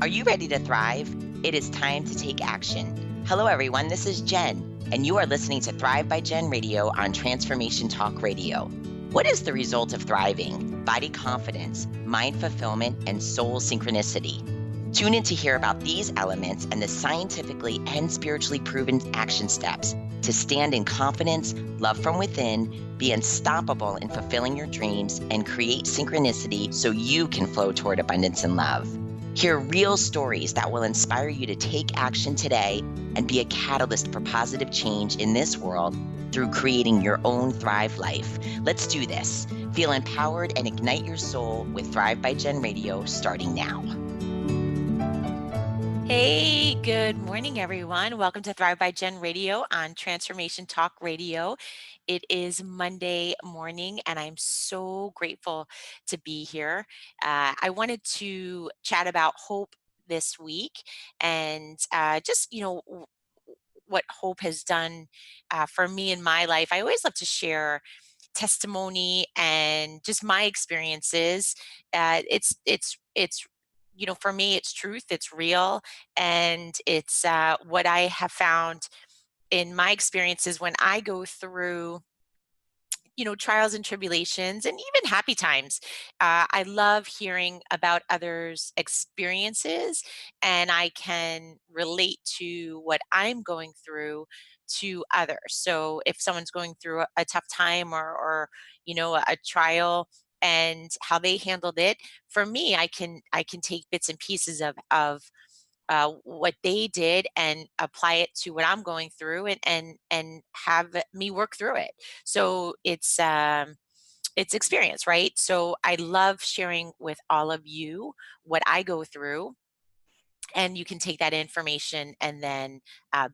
Are you ready to thrive? It is time to take action. Hello, everyone. This is Jen, and you are listening to Thrive by Jen Radio on Transformation Talk Radio. What is the result of thriving? Body confidence, mind fulfillment, and soul synchronicity. Tune in to hear about these elements and the scientifically and spiritually proven action steps to stand in confidence, love from within, be unstoppable in fulfilling your dreams, and create synchronicity so you can flow toward abundance and love. Hear real stories that will inspire you to take action today and be a catalyst for positive change in this world through creating your own Thrive life. Let's do this. Feel empowered and ignite your soul with Thrive by Jen Radio starting now. Hey, good morning, everyone. Welcome to Thrive by Jen Radio on Transformation Talk Radio. It is Monday morning, and I'm so grateful to be here. I wanted to chat about hope this week and what hope has done for me in my life. I always love to share testimony and just my experiences. It's for me, it's truth, it's real, and it's what I have found in my experiences when I go through trials and tribulations and even happy times. I love hearing about others experiences, and I can relate to what I'm going through to others. So if someone's going through a tough time or a trial and how they handled it, for me, I can take bits and pieces of what they did and apply it to what I'm going through, and have me work through it. So it's experience, right? So I love sharing with all of you what I go through, and you can take that information and then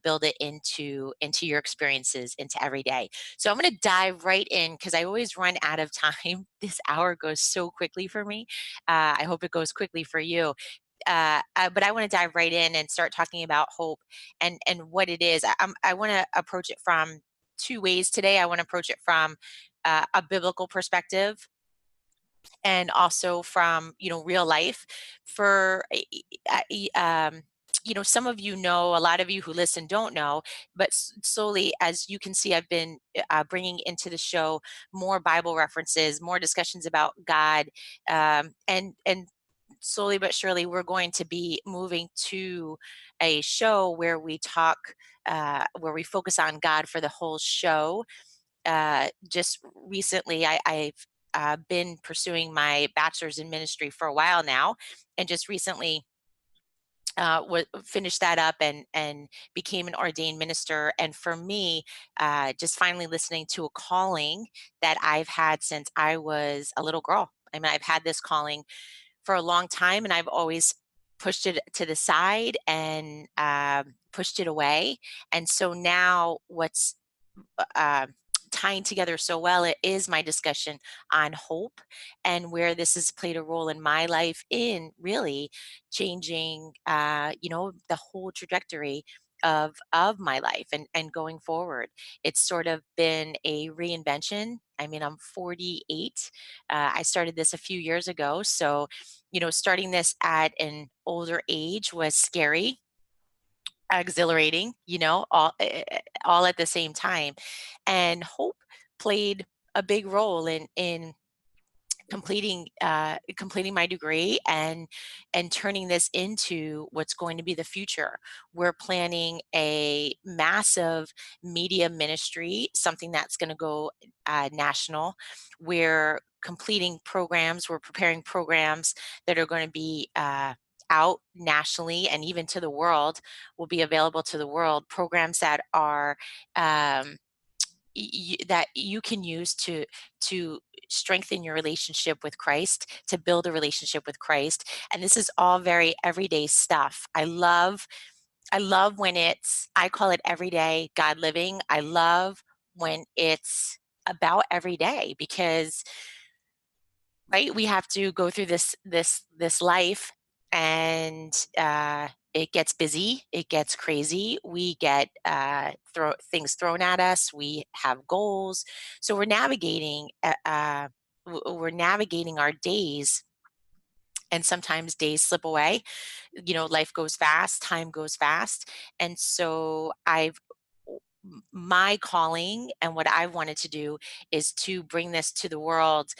build it into your experiences into every day. So I'm going to dive right in because I always run out of time. This hour goes so quickly for me. I hope it goes quickly for you. But I want to dive right in and start talking about hope and what it is. I want to approach it from two ways today. I want to approach it from a biblical perspective, and also from real life. For some of you know, a lot of you who listen don't know, but slowly, as you can see, I've been bringing into the show more Bible references, more discussions about God, and slowly but surely we're going to be moving to a show where we talk where we focus on God for the whole show. Just recently, I've been pursuing my bachelor's in ministry for a while now, and just recently finished that up and became an ordained minister. And for me, just finally listening to a calling that I've had since I was a little girl. I mean, I've had this calling for a long time, and I've always pushed it to the side and pushed it away. And so now, what's uh, tying together so well, it is my discussion on hope and where this has played a role in my life in really changing the whole trajectory of my life and going forward. It's sort of been a reinvention. I mean, I'm 48. I started this a few years ago, so starting this at an older age was scary, exhilarating, all at the same time. And hope played a big role in completing my degree and turning this into what's going to be the future. We're planning a massive media ministry, something that's going to go national. We're completing programs. We're preparing programs that are going to be out nationally and even to the world, will be available to the world. Programs that are that you can use to strengthen your relationship with Christ, to build a relationship with Christ. And this is all very everyday stuff. I love when I call it everyday God living. I love when it's about every day, because right, we have to go through this life, and it gets busy, it gets crazy, we get things thrown at us, we have goals. So we're navigating our days and sometimes days slip away. Life goes fast, time goes fast. And so my calling and what I wanted to do is to bring this to the world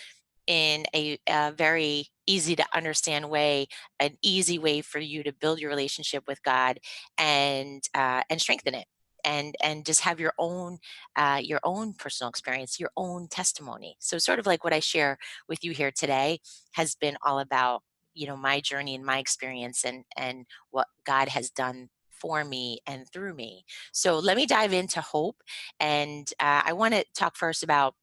in a very easy to understand way, an easy way for you to build your relationship with God and strengthen it, and just have your own personal experience, your own testimony. So sort of like what I share with you here today has been all about my journey and my experience and what God has done for me and through me. So let me dive into hope, and I want to talk first about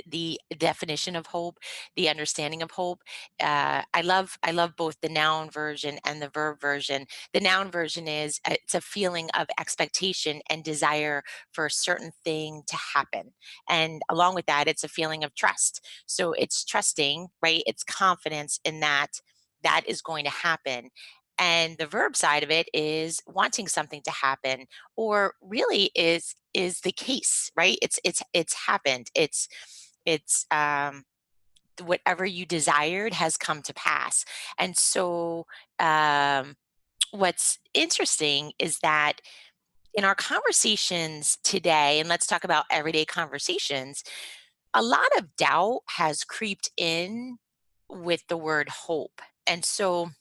the definition of hope, the understanding of hope. I love both the noun version and the verb version. The noun version is it's a feeling of expectation and desire for a certain thing to happen, and along with that, it's a feeling of trust. So it's trusting, right? It's confidence in that is going to happen. And the verb side of it is wanting something to happen, or really is the case, right? It's happened. It's whatever you desired has come to pass. And so what's interesting is that in our conversations today, and let's talk about everyday conversations, a lot of doubt has creeped in with the word hope. And so,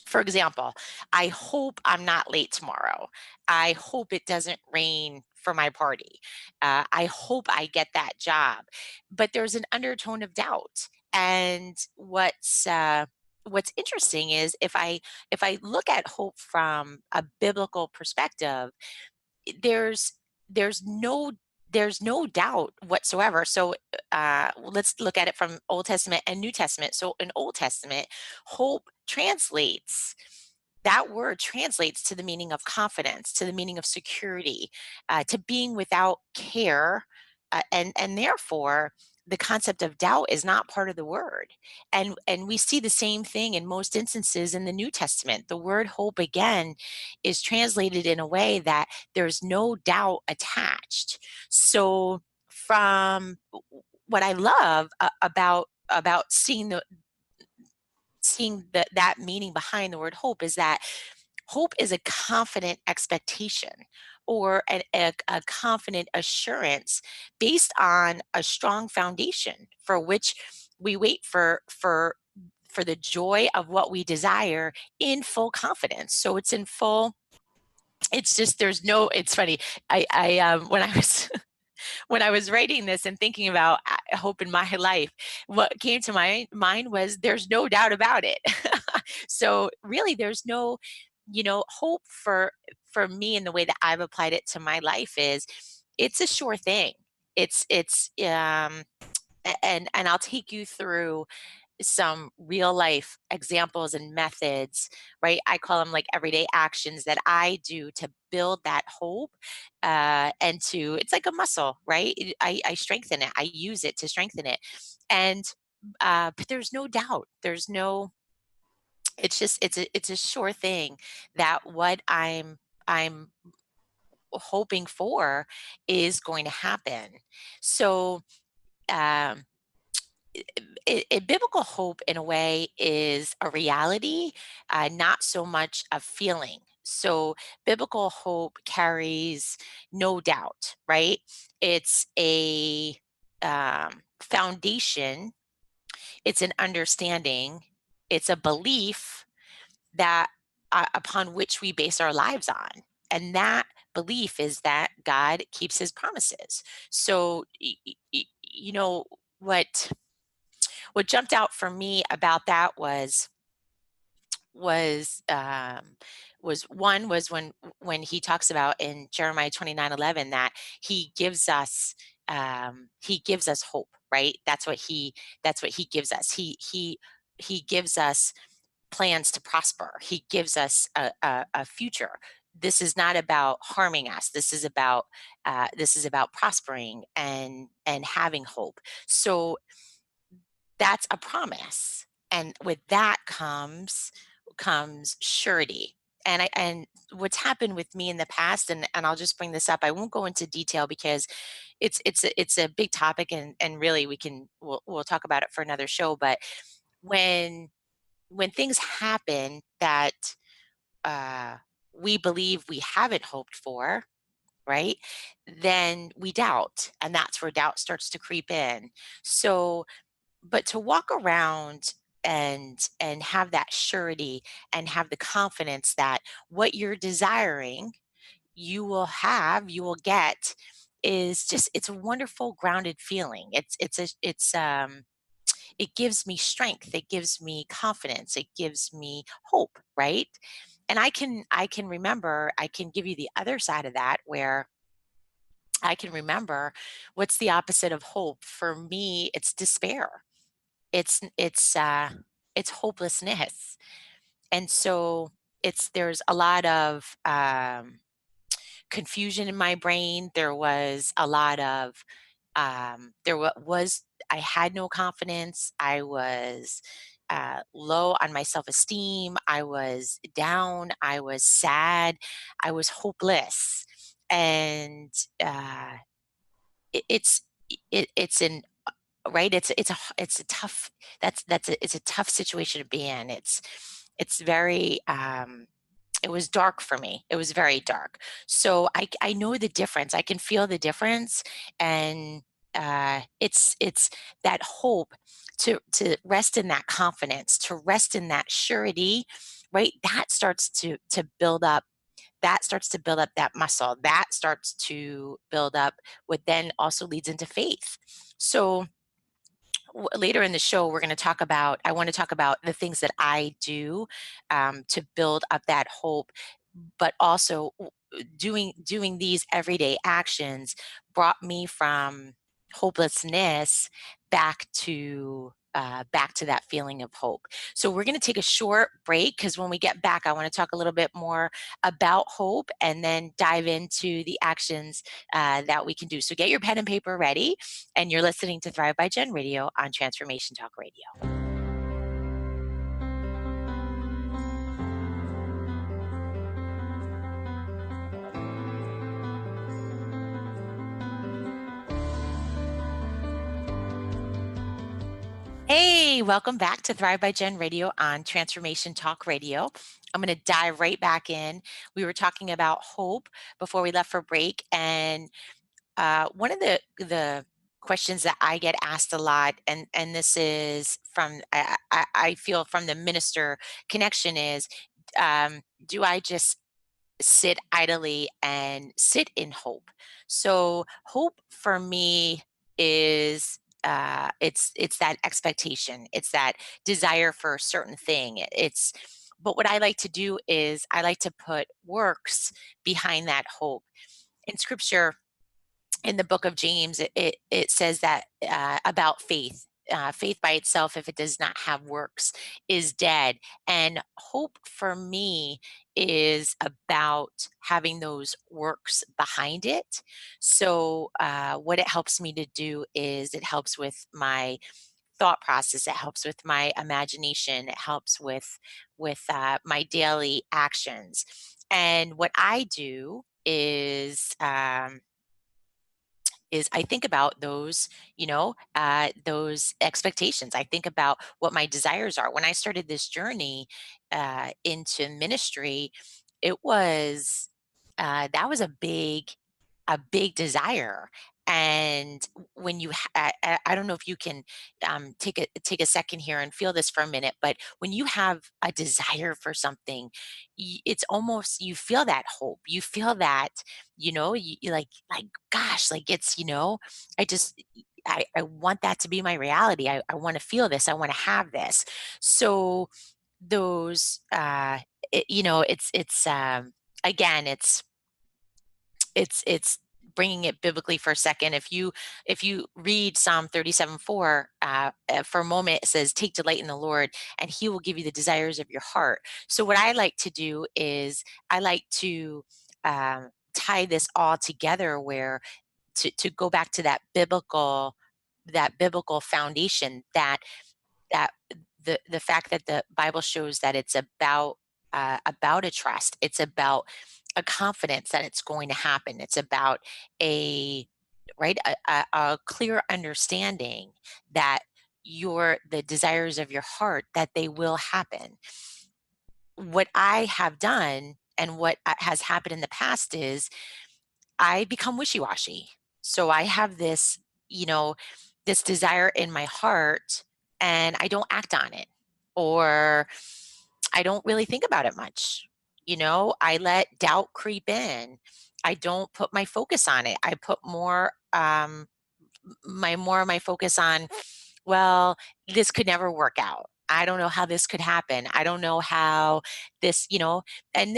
for example, I hope I'm not late tomorrow. I hope it doesn't rain for my party. I hope I get that job. But there's an undertone of doubt. And what's interesting is if I look at hope from a biblical perspective, there's there's no there's no doubt whatsoever. So let's look at it from Old Testament and New Testament. So in Old Testament, hope translates, that word translates to the meaning of confidence, to the meaning of security, to being without care, and therefore the concept of doubt is not part of the word. And we see the same thing in most instances in the New Testament. The word hope again is translated in a way that there's no doubt attached. So from what I love about seeing that meaning behind the word hope is that hope is a confident expectation, or a confident assurance based on a strong foundation for which we wait for the joy of what we desire in full confidence. So it's just there's no it's funny. I when I was when I was writing this and thinking about hope in my life, what came to my mind was there's no doubt about it. So really, there's no, hope for me, in the way that I've applied it to my life is it's a sure thing. And I'll take you through some real life examples and methods, right? I call them like everyday actions that I do to build that hope, and to, it's like a muscle, right? I strengthen it, I use it to strengthen it. And, but there's no doubt, it's a sure thing that what I'm hoping for is going to happen. So, um, biblical hope in a way is a reality, not so much a feeling. So biblical hope carries no doubt, right? It's a foundation, it's an understanding, it's a belief that upon which we base our lives on. And that belief is that God keeps his promises. So, what jumped out for me about that was um was when he talks about in Jeremiah 29:11 that he gives us hope, right? That's what he gives us. He gives us plans to prosper. He gives us a future. This is not about harming us. This is about prospering and having hope. So that's a promise, and with that comes surety. And what's happened with me in the past, and I'll just bring this up. I won't go into detail because it's a big topic, and really we'll talk about it for another show. But when things happen that uh, we believe we haven't hoped for, right? Then we doubt, and that's where doubt starts to creep in. So, but to walk around and have that surety and have the confidence that what you're desiring, you will get, is just, it's a wonderful grounded feeling. It gives me strength, it gives me confidence, it gives me hope, right? And I can remember, I can give you the other side of that, where I can remember what's the opposite of hope. For me, it's despair. It's hopelessness. And so there's a lot of confusion in my brain. There was a lot of was I had no confidence. I was low on my self-esteem. I was down. I was sad. I was hopeless. And uh, it's it's an right, it's a tough, it's a tough situation to be in. It's very it was dark for me. It was very dark. So I know the difference. I can feel the difference. And it's that hope, to rest in that confidence, to rest in that surety, right? That starts to build up that muscle. That starts to build up what then also leads into faith. So later in the show, I want to talk about the things that I do to build up that hope, but also doing these everyday actions brought me from hopelessness back to that feeling of hope. So we're going to take a short break, because when we get back, I want to talk a little bit more about hope and then dive into the actions that we can do. So get your pen and paper ready, and you're listening to Thrive by Jen Radio on Transformation Talk Radio. Hey, welcome back to Thrive by Jen Radio on Transformation Talk Radio. I'm going to dive right back in. We were talking about hope before we left for break, and one of the questions that I get asked a lot, and this is from I feel from the minister connection, is do I just sit idly and sit in hope? So hope for me is it's that expectation, it's that desire for a certain thing. It's But what I like to do is I like to put works behind that hope. In scripture, in the book of James, it says that about faith. Faith by itself, if it does not have works, is dead. And hope for me is about having those works behind it. So, what it helps me to do is it helps with my thought process. It helps with my imagination. It helps with my daily actions. And what I do is I think about those expectations. I think about what my desires are. When I started this journey into ministry, it was that was a big desire. And when I don't know if you can take a second here and feel this for a minute, but when you have a desire for something, it's almost, you feel that hope, you feel that, you like gosh, like it's, I just I want that to be my reality. I want to feel this. I want to have this. So those it's again, it's bringing it biblically for a second. If you read Psalm 37:4 for a moment, it says, "Take delight in the Lord, and He will give you the desires of your heart." So what I like to do is I like to tie this all together, where to go back to that biblical foundation, that the fact that the Bible shows that it's about a trust. It's about a confidence that it's going to happen. It's about a right a clear understanding that the desires of your heart, that they will happen. What I have done and what has happened in the past is I become wishy-washy. So I have this, you know, this desire in my heart and I don't act on it, or I don't really think about it much. I let doubt creep in. I don't put my focus on it. I put more of my focus on, well, this could never work out. I don't know how this could happen. I don't know how this, and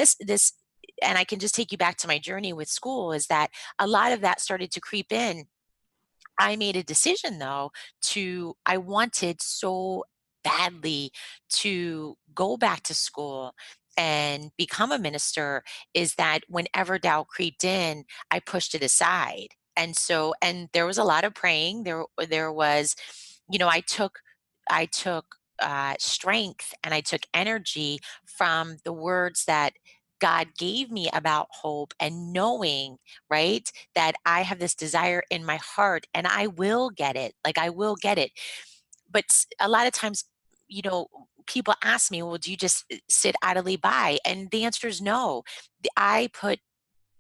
and I can just take you back to my journey with school, is that a lot of that started to creep in. I made a decision though, I wanted so badly to go back to school and become a minister, is that whenever doubt creeped in, I pushed it aside. And there was a lot of praying. There was, I took strength and I took energy from the words that God gave me about hope, and knowing, right, that I have this desire in my heart and I will get it. Like, I will get it. But a lot of times, you know, people ask me, well, do you just sit idly by? And the answer is no. I put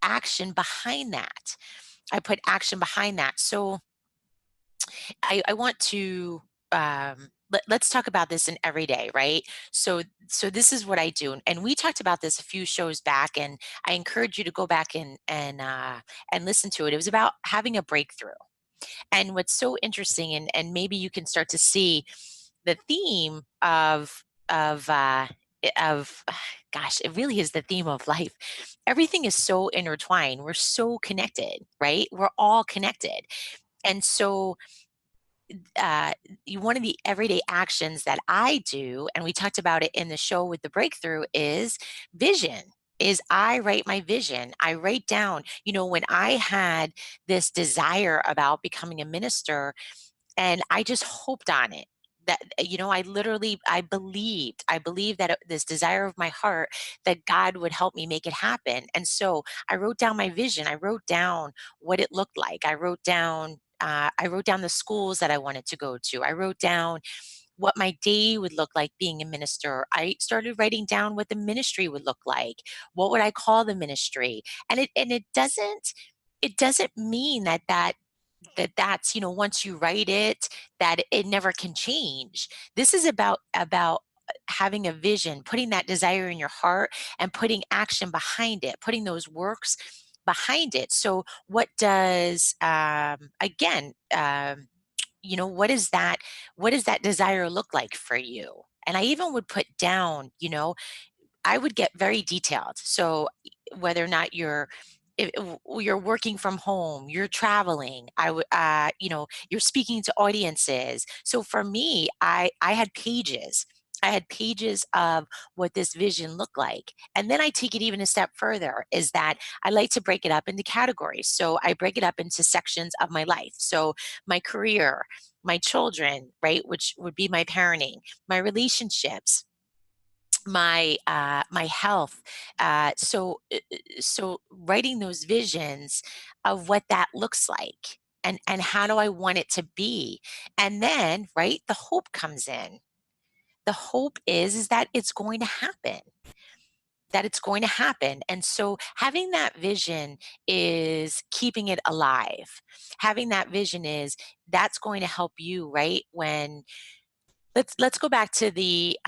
action behind that. I put action behind that. So I want to, let's talk about this in every day, right? So this is what I do, and we talked about this a few shows back, and I encourage you to go back and listen to it. It was about having a breakthrough. And what's so interesting, and maybe you can start to see the theme of gosh, it really is the theme of life. Everything is so intertwined. We're so connected, right? We're all connected. And so uh, one of the everyday actions that I do, and we talked about it in the show with the breakthrough, is vision. Is I write my vision. I write down, when I had this desire about becoming a minister, and I just hoped on it. That, I believed that this desire of my heart, that God would help me make it happen. And so I wrote down my vision. I wrote down what it looked like. I wrote down the schools that I wanted to go to. I wrote down what my day would look like being a minister. I started writing down what the ministry would look like. What would I call the ministry? And it doesn't mean that's, once you write it, that it never can change. This is about having a vision, putting that desire in your heart and putting action behind it, putting those works behind it. So what does again what does that desire look like for you? And I even would put down, I would get very detailed. So whether or not you're working from home, you're traveling, you're speaking to audiences. So for me, I had pages. I had pages of what this vision looked like. And then I take it even a step further, is that I like to break it up into categories. So I break it up into sections of my life. So my career, my children, right, which would be my parenting, my relationships, my health. So writing those visions of what that looks like, and how do I want it to be. And then, right, the hope comes in. The hope is that it's going to happen, and so having that vision is keeping it alive. Having that vision is that's going to help you, right, when let's go back to the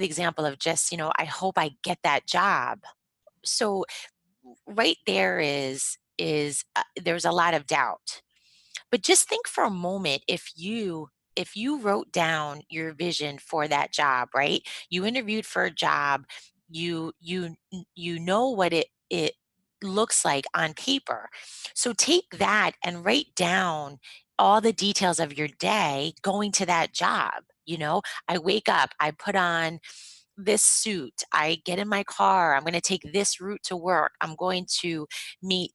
example of just, I hope I get that job. So right there is there's a lot of doubt. But just think for a moment, if you wrote down your vision for that job, right? You interviewed for a job, you know what it looks like on paper. So take that and write down all the details of your day going to that job. I wake up, I put on this suit, I get in my car, I'm going to take this route to work, I'm going to meet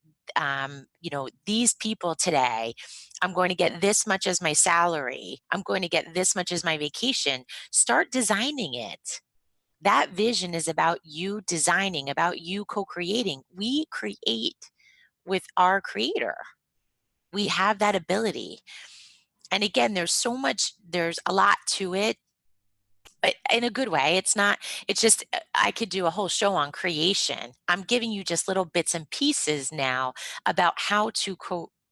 these people today, I'm going to get this much as my salary, I'm going to get this much as my vacation. Start designing it. That vision is about you designing, about you co-creating. We create with our creator. We have that ability. And again, there's a lot to it, but in a good way. It's just, I could do a whole show on creation. I'm giving you just little bits and pieces now about how to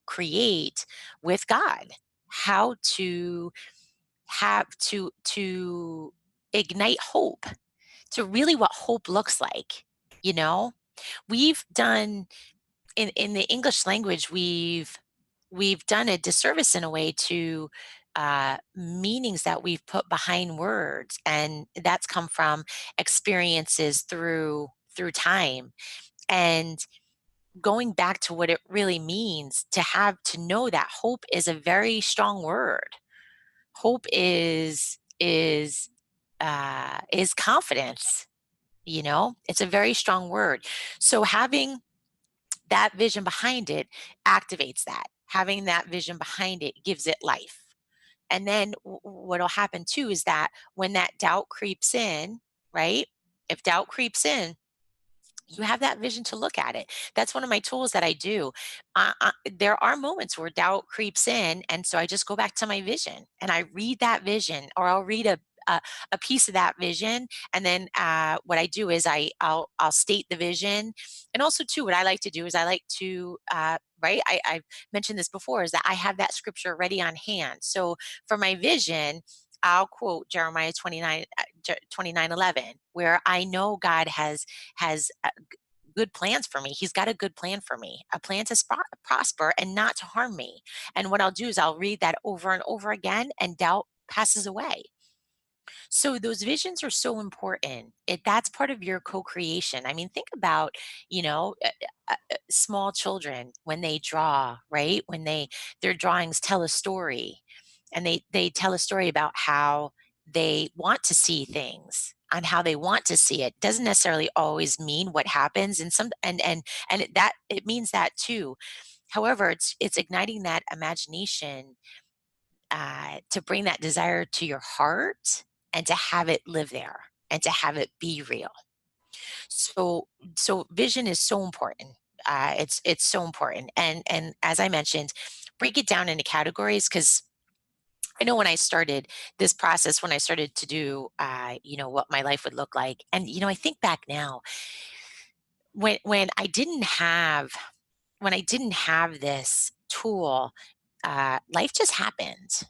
create with God, how to to ignite hope, to really what hope looks like. You know, we've done in the English language, we've done a disservice in a way to meanings that we've put behind words, and that's come from experiences through time, and going back to what it really means to know that hope is a very strong word. Hope is confidence. You know, it's a very strong word. So having that vision behind it activates that. Having that vision behind it gives it life. And then what'll happen too is that when that doubt creeps in, right? If doubt creeps in, you have that vision to look at it. That's one of my tools that I do. There are moments where doubt creeps in, and so I just go back to my vision and I read that vision, or I'll read a piece of that vision, and then what I do is I'll state the vision, and also too, what I like to do is I like to right. I've mentioned this before, is that I have that scripture ready on hand. So for my vision, I'll quote Jeremiah 29:11, where I know God has good plans for me. He's got a good plan for me, a plan to prosper and not to harm me. And what I'll do is I'll read that over and over again, and doubt passes away. So those visions are so important. That's part of your co-creation. I mean, think about, you know, small children when they draw, right? When their drawings tell a story, and they tell a story about how they want to see things, on how they want to see it. Doesn't necessarily always mean what happens, and some and that it means that too. However, it's igniting that imagination, to bring that desire to your heart, and to have it live there, and to have it be real. So vision is so important. It's so important, and as I mentioned, break it down into categories, because I know when I started this process, when I started to do, what my life would look like, and I think back now, when I didn't have this tool, life just happened,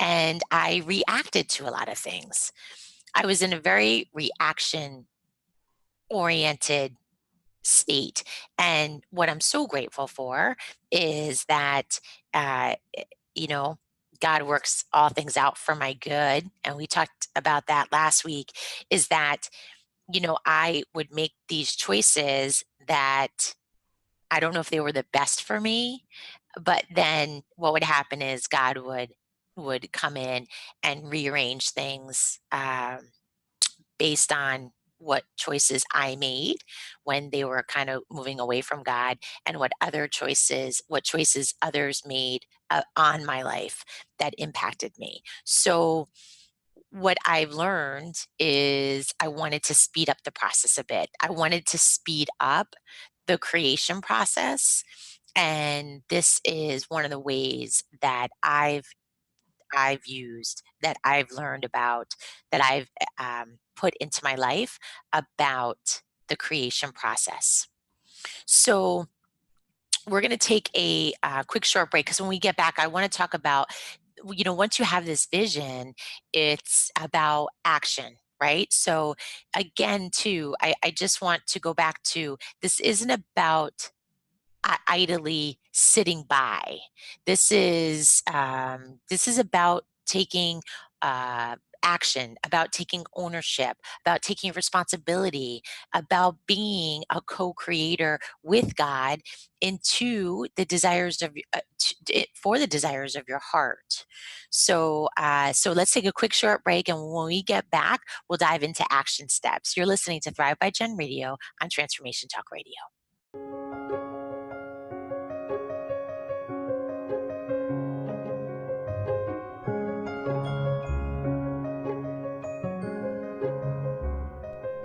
and I reacted to a lot of things. I was in a very reaction oriented state. And what I'm so grateful for is that, uh, eh, you know, God works all things out for my good. And we talked about that last week, is that, I would make these choices that I don't know if they were the best for me, but then what would happen is God would come in and rearrange things, based on what choices I made when they were kind of moving away from God, and what choices others made on my life that impacted me. So, what I've learned is I wanted to speed up the process a bit. I wanted to speed up the creation process. And this is one of the ways that I've used, that I've learned about, that I've put into my life about the creation process. So we're going to take a quick short break, because when we get back, I want to talk about, once you have this vision, it's about action. Right. So again, too, I just want to go back to, this isn't about idly sitting by. This is about taking action, about taking ownership, about taking responsibility, about being a co-creator with God into the desires of for the desires of your heart. So let's take a quick short break, and when we get back, we'll dive into action steps. You're listening to Thrive by Gen Radio on Transformation Talk Radio.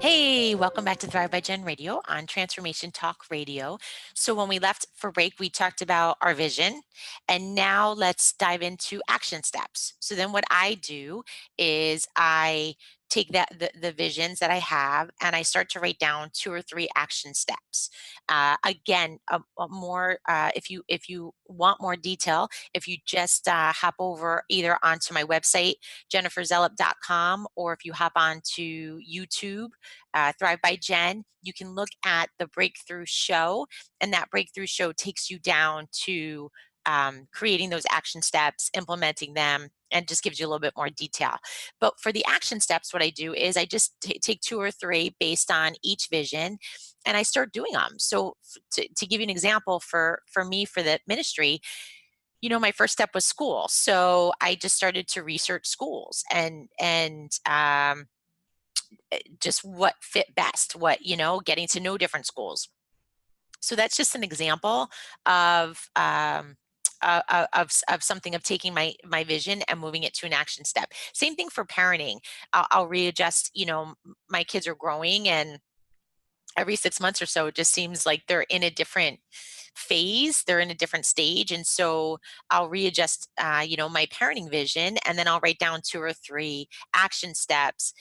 Hey, welcome back to Thrive by Jen Radio on Transformation Talk Radio. So, when we left for break, we talked about our vision, and now let's dive into action steps. So, then what I do is I take the visions that I have and I start to write down two or three action steps. Again, a more if you want more detail, if you just hop over either onto my website jenniferzelop.com, or if you hop onto YouTube, Thrive by Jen, you can look at the breakthrough show, and that breakthrough show takes you down to creating those action steps, implementing them, and just gives you a little bit more detail. But for the action steps, what I do is I just take two or three based on each vision, and I start doing them. So to give you an example, for me for the ministry, my first step was school. So I just started to research schools and just what fit best, getting to know different schools. So that's just an example of of something, of taking my vision and moving it to an action step. Same thing for parenting. I'll readjust. My kids are growing, and every 6 months or so, it just seems like they're in a different phase, they're in a different stage. And so I'll readjust, my parenting vision, and then I'll write down two or three action steps,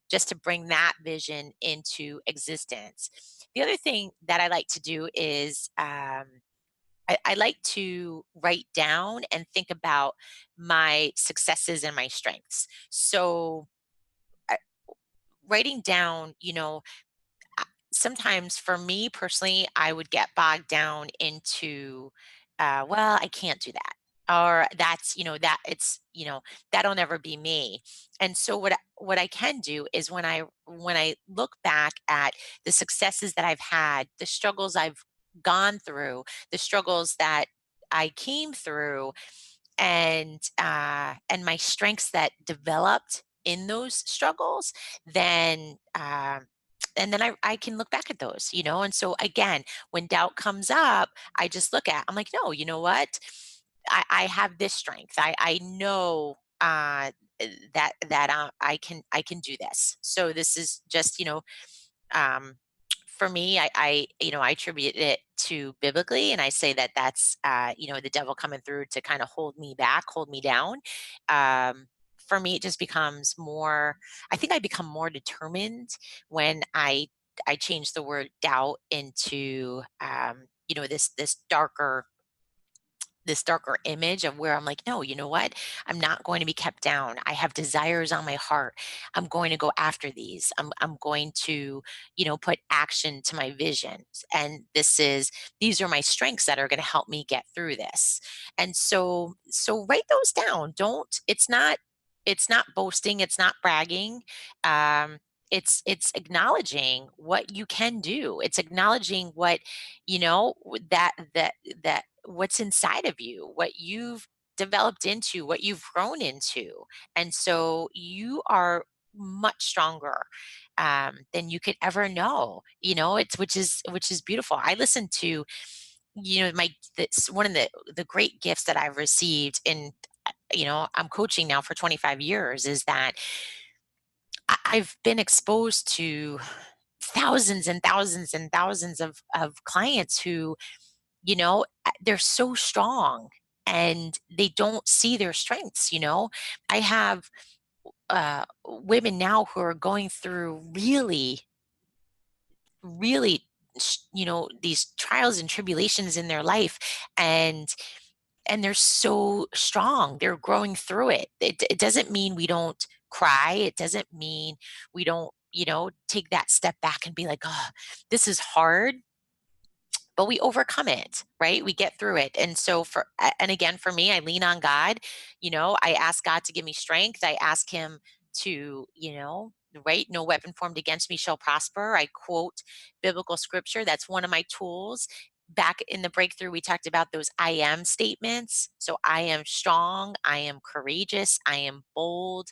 just to bring that vision into existence. The other thing that I like to do is I like to write down and think about my successes and my strengths. So I- writing down, sometimes for me personally, I would get bogged down into, well, I can't do that. Or that's, that it's, that'll never be me. And so what I can do is when I look back at the successes that I've had, the struggles I've gone through, the struggles that I came through, and my strengths that developed in those struggles, then I can look back at those, and so again, when doubt comes up, I just I'm like, no, you know what, I have this strength, I know, that I can do this. So this is just, um, for me, I attribute it to biblically, and I say that that's, the devil coming through to kind of hold me back, hold me down. Um, for me, it just becomes more. I think I become more determined when I change the word doubt into, this darker image of where I'm like, no, you know what? I'm not going to be kept down. I have desires on my heart. I'm going to go after these. I'm going to, put action to my visions. And these are my strengths that are going to help me get through this. And so write those down. It's not boasting, it's not bragging. Um, it's acknowledging what you can do. It's acknowledging what, that what's inside of you, what you've developed into, what you've grown into. And so you are much stronger, than you could ever know. It's which is beautiful. I listen to, my that's one of the great gifts that I've received in, I'm coaching now for 25 years, is that I've been exposed to thousands and thousands and thousands of clients who, they're so strong and they don't see their strengths. I have women now who are going through really, really, these trials and tribulations in their life, and they're so strong. They're growing through it. It doesn't mean we don't cry. It doesn't mean we don't, take that step back and be like, oh, this is hard, but we overcome it, right? We get through it. And so and again, for me, I lean on God. I ask God to give me strength. I ask him to, right? No weapon formed against me shall prosper. I quote biblical scripture. That's one of my tools. Back in the breakthrough, we talked about those I am statements. So I am strong, I am courageous, I am bold.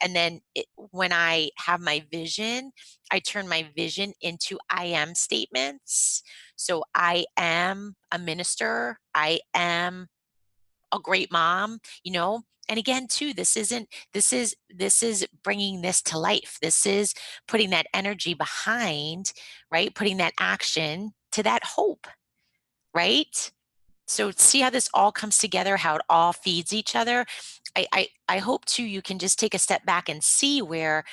And then when I have my vision, I turn my vision into I am statements. So I am a minister, I am a great mom, And again, too, this is bringing this to life. This is putting that energy behind, right? Putting that action to that hope, right? So see how this all comes together, how it all feeds each other. I hope too you can just take a step back and see where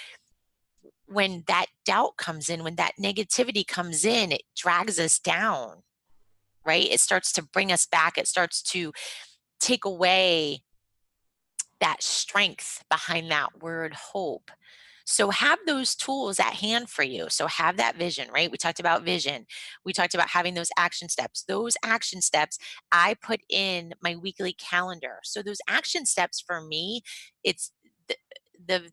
when that doubt comes in, when that negativity comes in, it drags us down, right? It starts to bring us back. It starts to take away that strength behind that word hope. So have those tools at hand for you. So have that vision, right? We talked about vision. We talked about having those action steps. Those action steps I put in my weekly calendar. So those action steps for me, it's the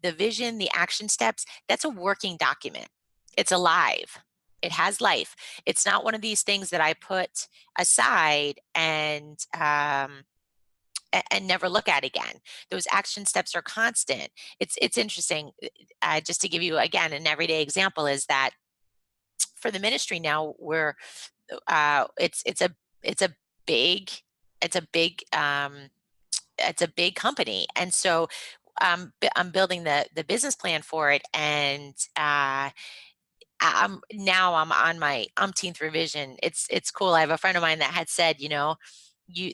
the vision, the action steps, that's a working document. It's alive. It has life. It's not one of these things that I put aside and never look at again. Those action steps are constant. It's interesting. Just to give you again an everyday example is that for the ministry now, we're it's a big it's a big it's a big company, and so I'm building the business plan for it, and I'm on my umpteenth revision. It's cool. I have a friend of mine that had said, you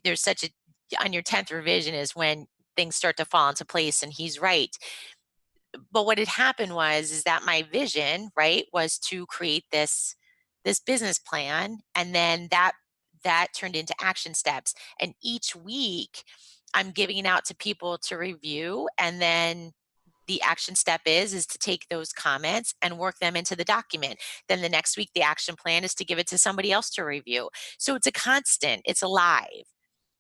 there's such a on your 10th revision is when things start to fall into place, and he's right. But what had happened was is that my vision, right, was to create this business plan, and then that turned into action steps. And each week I'm giving it out to people to review, and then the action step is to take those comments and work them into the document. Then the next week the action plan is to give it to somebody else to review. So it's a constant, it's alive.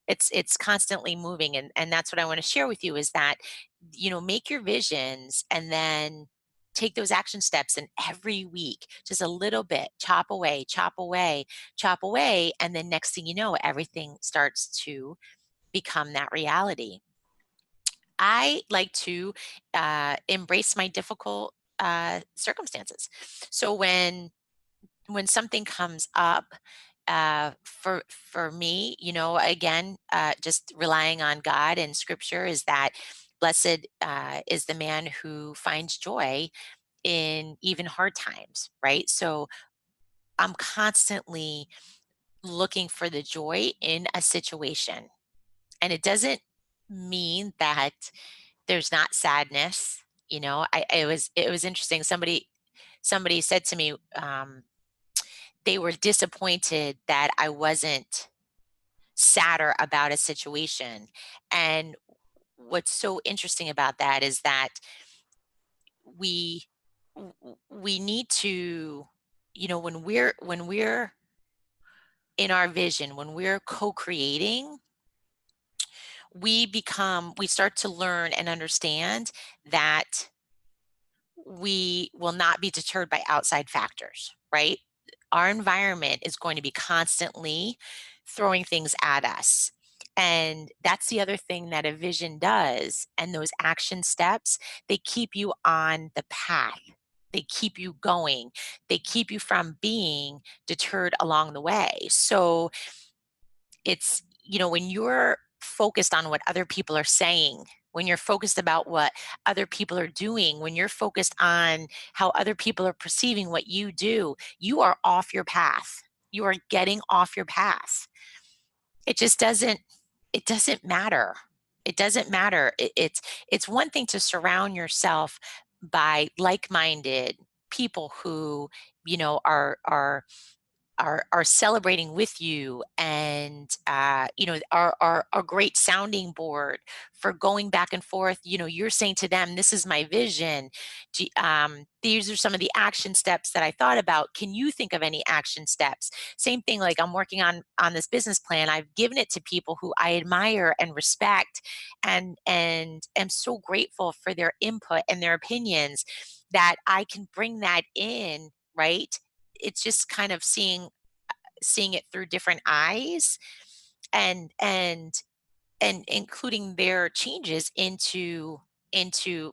It's constantly moving, and that's what I want to share with you is that make your visions and then take those action steps, and every week just a little bit, chop away, chop away, chop away, and then next thing you know everything starts to become that reality. I like to embrace my difficult circumstances. So when something comes up for me, again, just relying on God and Scripture is that blessed is the man who finds joy in even hard times, right? So I'm constantly looking for the joy in a situation, and it doesn't mean that there's not sadness. It was interesting. Somebody said to me, they were disappointed that I wasn't sadder about a situation. And what's so interesting about that is that we we need to, when we're in our vision, when we're co-creating, we start to learn and understand that we will not be deterred by outside factors, right? Our environment is going to be constantly throwing things at us. And that's the other thing that a vision does. And those action steps, they keep you on the path. They keep you going. They keep you from being deterred along the way. So when you're focused on what other people are saying, when you're focused about what other people are doing, when you're focused on how other people are perceiving what you do, you are off your path. You are getting off your path. It just doesn't matter. It doesn't matter. It's one thing to surround yourself by like-minded people who, are celebrating with you, and are a great sounding board for going back and forth. You're saying to them, this is my vision. These are some of the action steps that I thought about. Can you think of any action steps? Same thing, like I'm working on this business plan. I've given it to people who I admire and respect, and am so grateful for their input and their opinions, that I can bring that in, right? It's just kind of seeing it through different eyes, and including their changes into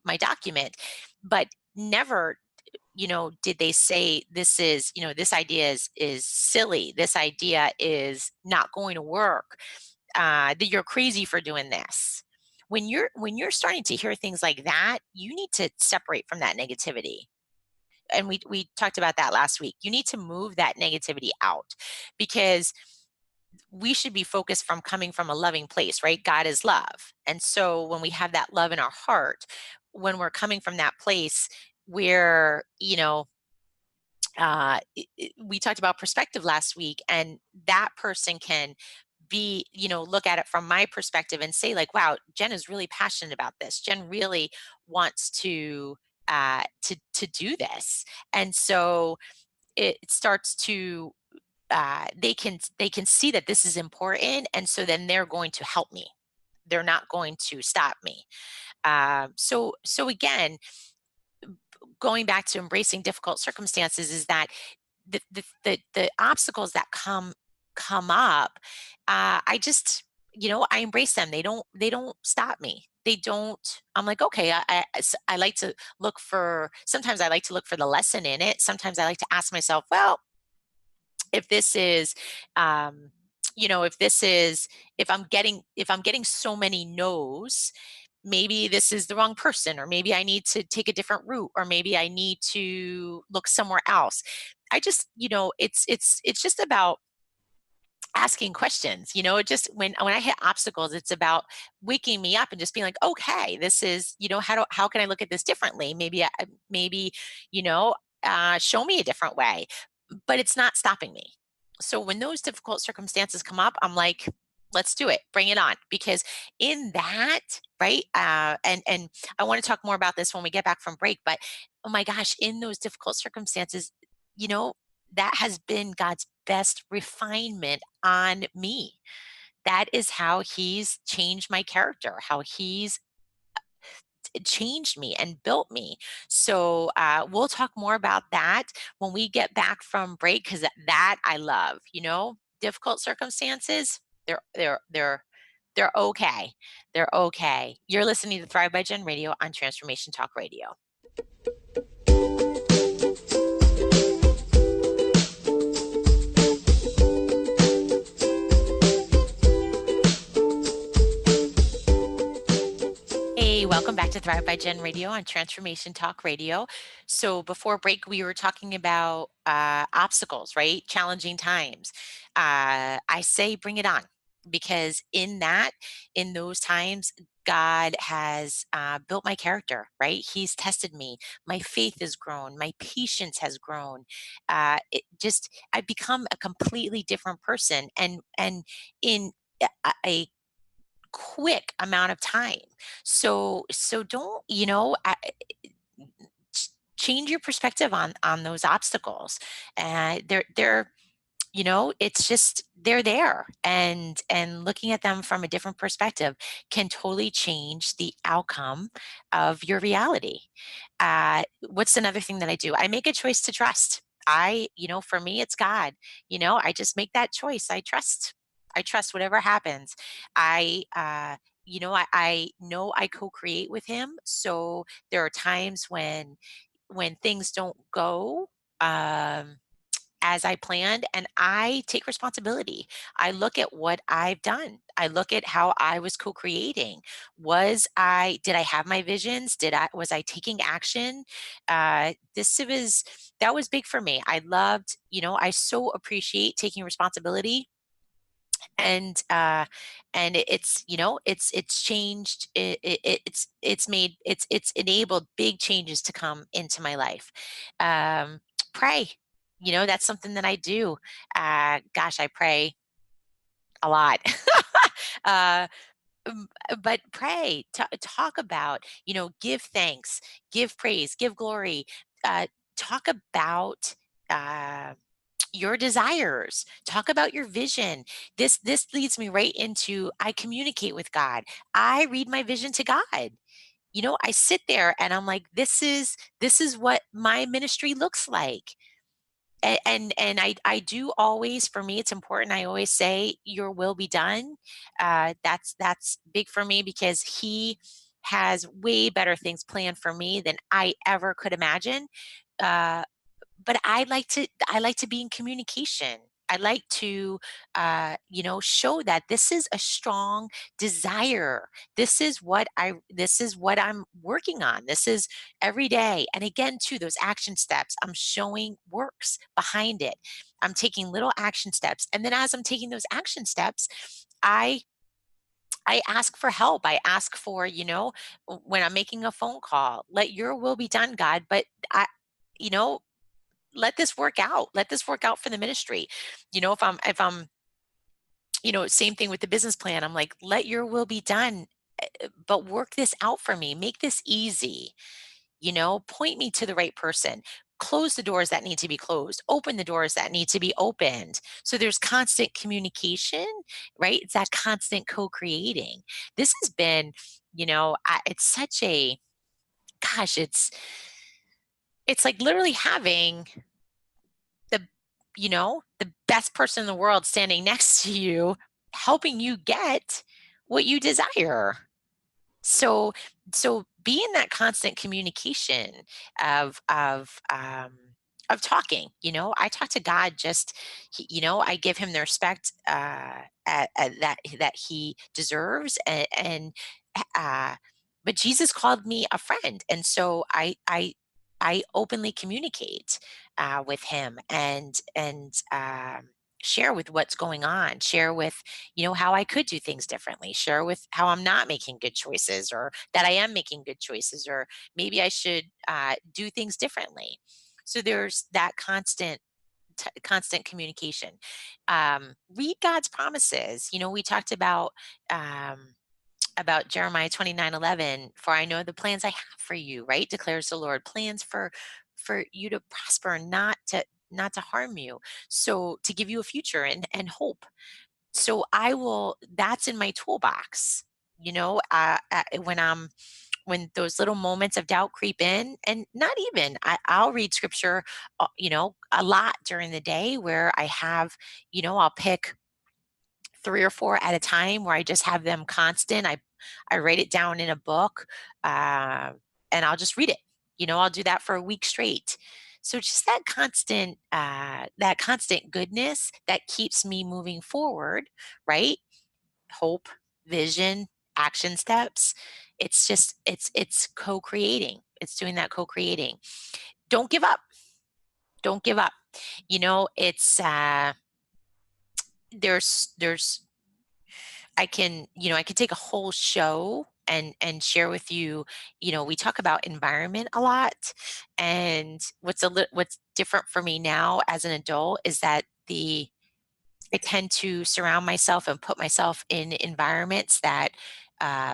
my document. But never, did they say this idea is silly, this idea is not going to work, that you're crazy for doing this. when you're starting to hear things like that, you need to separate from that negativity. And we talked about that last week. You need to move that negativity out, because we should be focused from coming from a loving place, right? God is love. And so when we have that love in our heart, when we're coming from that place where, we talked about perspective last week, and that person can look at it from my perspective and say, like, wow, Jen is really passionate about this. Jen really wants to do this. And so it starts to they can see that this is important, and so then they're going to help me. They're not going to stop me. So again, going back to embracing difficult circumstances, is that the obstacles that come up, I just, I embrace them. They don't stop me. They don't. I'm like, okay. I like to look for. Sometimes I like to look for the lesson in it. Sometimes I like to ask myself, well, if this is, um, if this is, if I'm getting so many no's, maybe this is the wrong person, or maybe I need to take a different route, or maybe I need to look somewhere else. I just, it's just about asking questions. It just, when I hit obstacles, it's about waking me up and just being like, okay, this is, how can I look at this differently? Maybe, you know show me a different way. But it's not stopping me. So when those difficult circumstances come up, I'm like, let's do it, bring it on. Because in that, right, and I want to talk more about this when we get back from break. But oh my gosh, in those difficult circumstances, you know that has been God's best refinement on me. That is how he's changed my character, how he's changed me and built me. So we'll talk more about that when we get back from break, because that I love. Difficult circumstances, they're okay. They're okay. You're listening to Thrive by Gen Radio on Transformation Talk Radio. Hey, welcome back to Thrive by Gen Radio on Transformation Talk Radio. So before break, we were talking about obstacles, right? Challenging times. I say bring it on, because in those times, God has built my character, right? He's tested me. My faith has grown. My patience has grown. I've become a completely different person, and in a quick amount of time. So don't, change your perspective on those obstacles. They're it's just they're there, and looking at them from a different perspective can totally change the outcome of your reality. What's another thing that I do? I make a choice to trust. For me, it's God. I just make that choice. I trust whatever happens. I know I co-create with him. So there are times when things don't go um as I planned, and I take responsibility. I look at what I've done. I look at how I was co-creating. Did I have my visions? Was I taking action? This was That was big for me. I so appreciate taking responsibility, and it's changed. It's enabled big changes to come into my life. Pray. That's something that I do. Gosh, I pray a lot. uh um, but pray, talk about, give thanks, give praise, give glory, talk about uh your desires, talk about your vision. This leads me right into, I communicate with God. I read my vision to God. I sit there and I'm like, this is what my ministry looks like. And I do always, for me, it's important. I always say, your will be done. That's big for me, because he has way better things planned for me than I ever could imagine. uh, but I like to be in communication. I like to, show that this is a strong desire. This is what I'm working on. This is every day. And again, too, those action steps, I'm showing works behind it. I'm taking little action steps. And then as I'm taking those action steps, I I ask for help. I ask for, when I'm making a phone call, let your will be done, God. But I, you know, let this work out. Let this work out for the ministry. If I'm, same thing with the business plan. I'm like, let your will be done, but work this out for me. Make this easy. Point me to the right person. Close the doors that need to be closed, open the doors that need to be opened. So there's constant communication, right? It's that constant co-creating. This has been, it's such a, gosh, it's like literally having the, the best person in the world standing next to you, helping you get what you desire. So be in that constant communication of talking. I talk to God, just I give him the respect that he deserves, and uh but Jesus called me a friend, and so I openly communicate with him, and share with what's going on, share with how I could do things differently, share with how I'm not making good choices, or that I am making good choices, or maybe I should do things differently. So there's that constant communication. Read God's promises. We talked about Jeremiah 29:11, for I know the plans I have for you, right? Declares the Lord, plans for you to prosper, not to harm you. So to give you a future and hope. So that's in my toolbox, when those little moments of doubt creep in, and not even, I'll read scripture, a lot during the day, where I'll pick 3 or 4 at a time, where I just have them constant. I write it down in a book, uh, and I'll just read it. I'll do that for a week straight. So just that constant goodness that keeps me moving forward, right? Hope, vision, action steps. It's co-creating. It's doing that co-creating. Don't give up. Don't give up. It's there's I can take a whole show and share with you. We talk about environment a lot, and what's different for me now as an adult is that the I tend to surround myself and put myself in environments that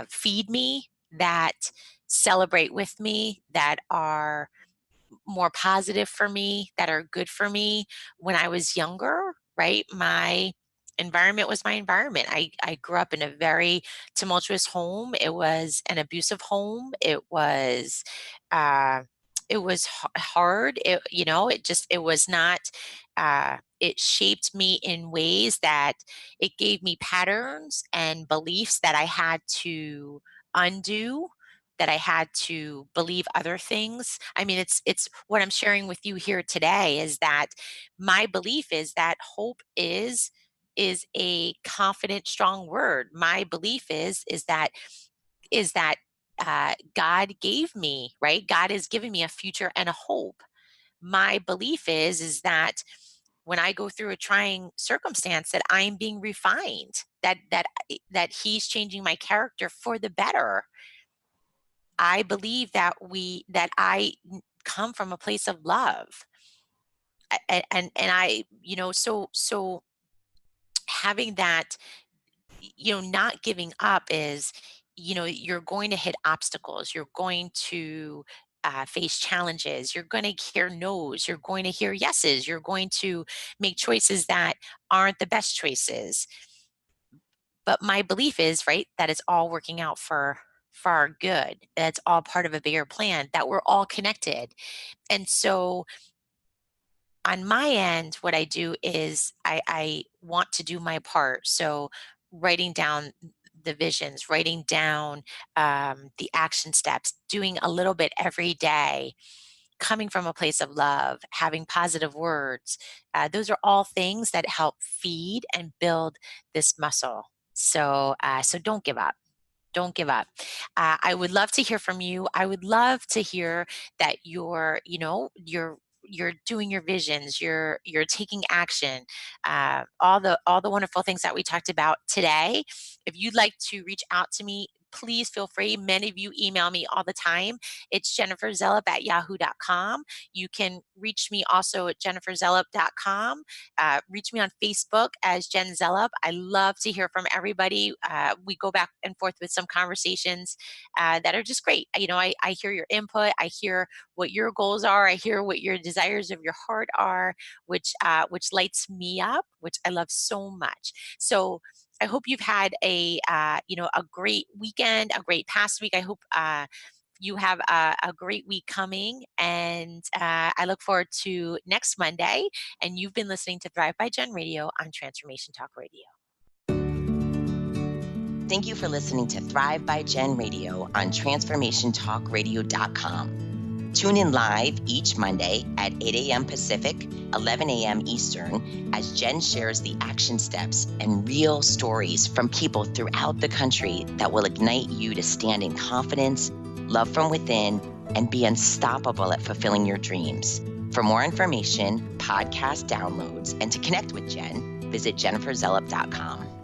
feed me, that celebrate with me, that are more positive for me, that are good for me. When I was younger, right, my environment was my environment. I grew up in a very tumultuous home. It was an abusive home. Uh, hard. It was not. It shaped me in ways that it gave me patterns and beliefs that I had to undo, that I had to believe other things. I mean, it's what I'm sharing with you here today, is that my belief is that hope is a confident, strong word. My belief is that God gave me, right? God has given me a future and a hope. My belief is that when I go through a trying circumstance, that I'm being refined, that He's changing my character for the better. I believe that I come from a place of love. And I, so having that, not giving up is, you're going to hit obstacles. You're going to face challenges. You're going to hear no's. You're going to hear yeses. You're going to make choices that aren't the best choices. But my belief is, right, that it's all working out for our good. That's all part of a bigger plan, that we're all connected. And so on my end, what I do is I want to do my part. So writing down the visions, writing down the action steps, doing a little bit every day, coming from a place of love, having positive words. Those are all things that help feed and build this muscle. So don't give up. Don't give up. I would love to hear from you. I would love to hear that you're doing your visions. You're taking action. All the wonderful things that we talked about today. If you'd like to reach out to me, please feel free. Many of you email me all the time. It's jenniferzelop@yahoo.com. You can reach me also at jenniferzelop.com. Reach me on Facebook as Jen Zelop. I love to hear from everybody. We go back and forth with some conversations that are just great. I hear your input. I hear what your goals are. I hear what your desires of your heart are, which lights me up, which I love so much. So I hope you've had a great weekend, a great past week. I hope you have a great week coming, and I look forward to next Monday. And you've been listening to Thrive by Jen Radio on Transformation Talk Radio. Thank you for listening to Thrive by Jen Radio on transformationtalkradio.com. Tune in live each Monday at 8 a.m. Pacific, 11 a.m. Eastern, as Jen shares the action steps and real stories from people throughout the country that will ignite you to stand in confidence, love from within, and be unstoppable at fulfilling your dreams. For more information, podcast downloads, and to connect with Jen, visit jenniferzelop.com.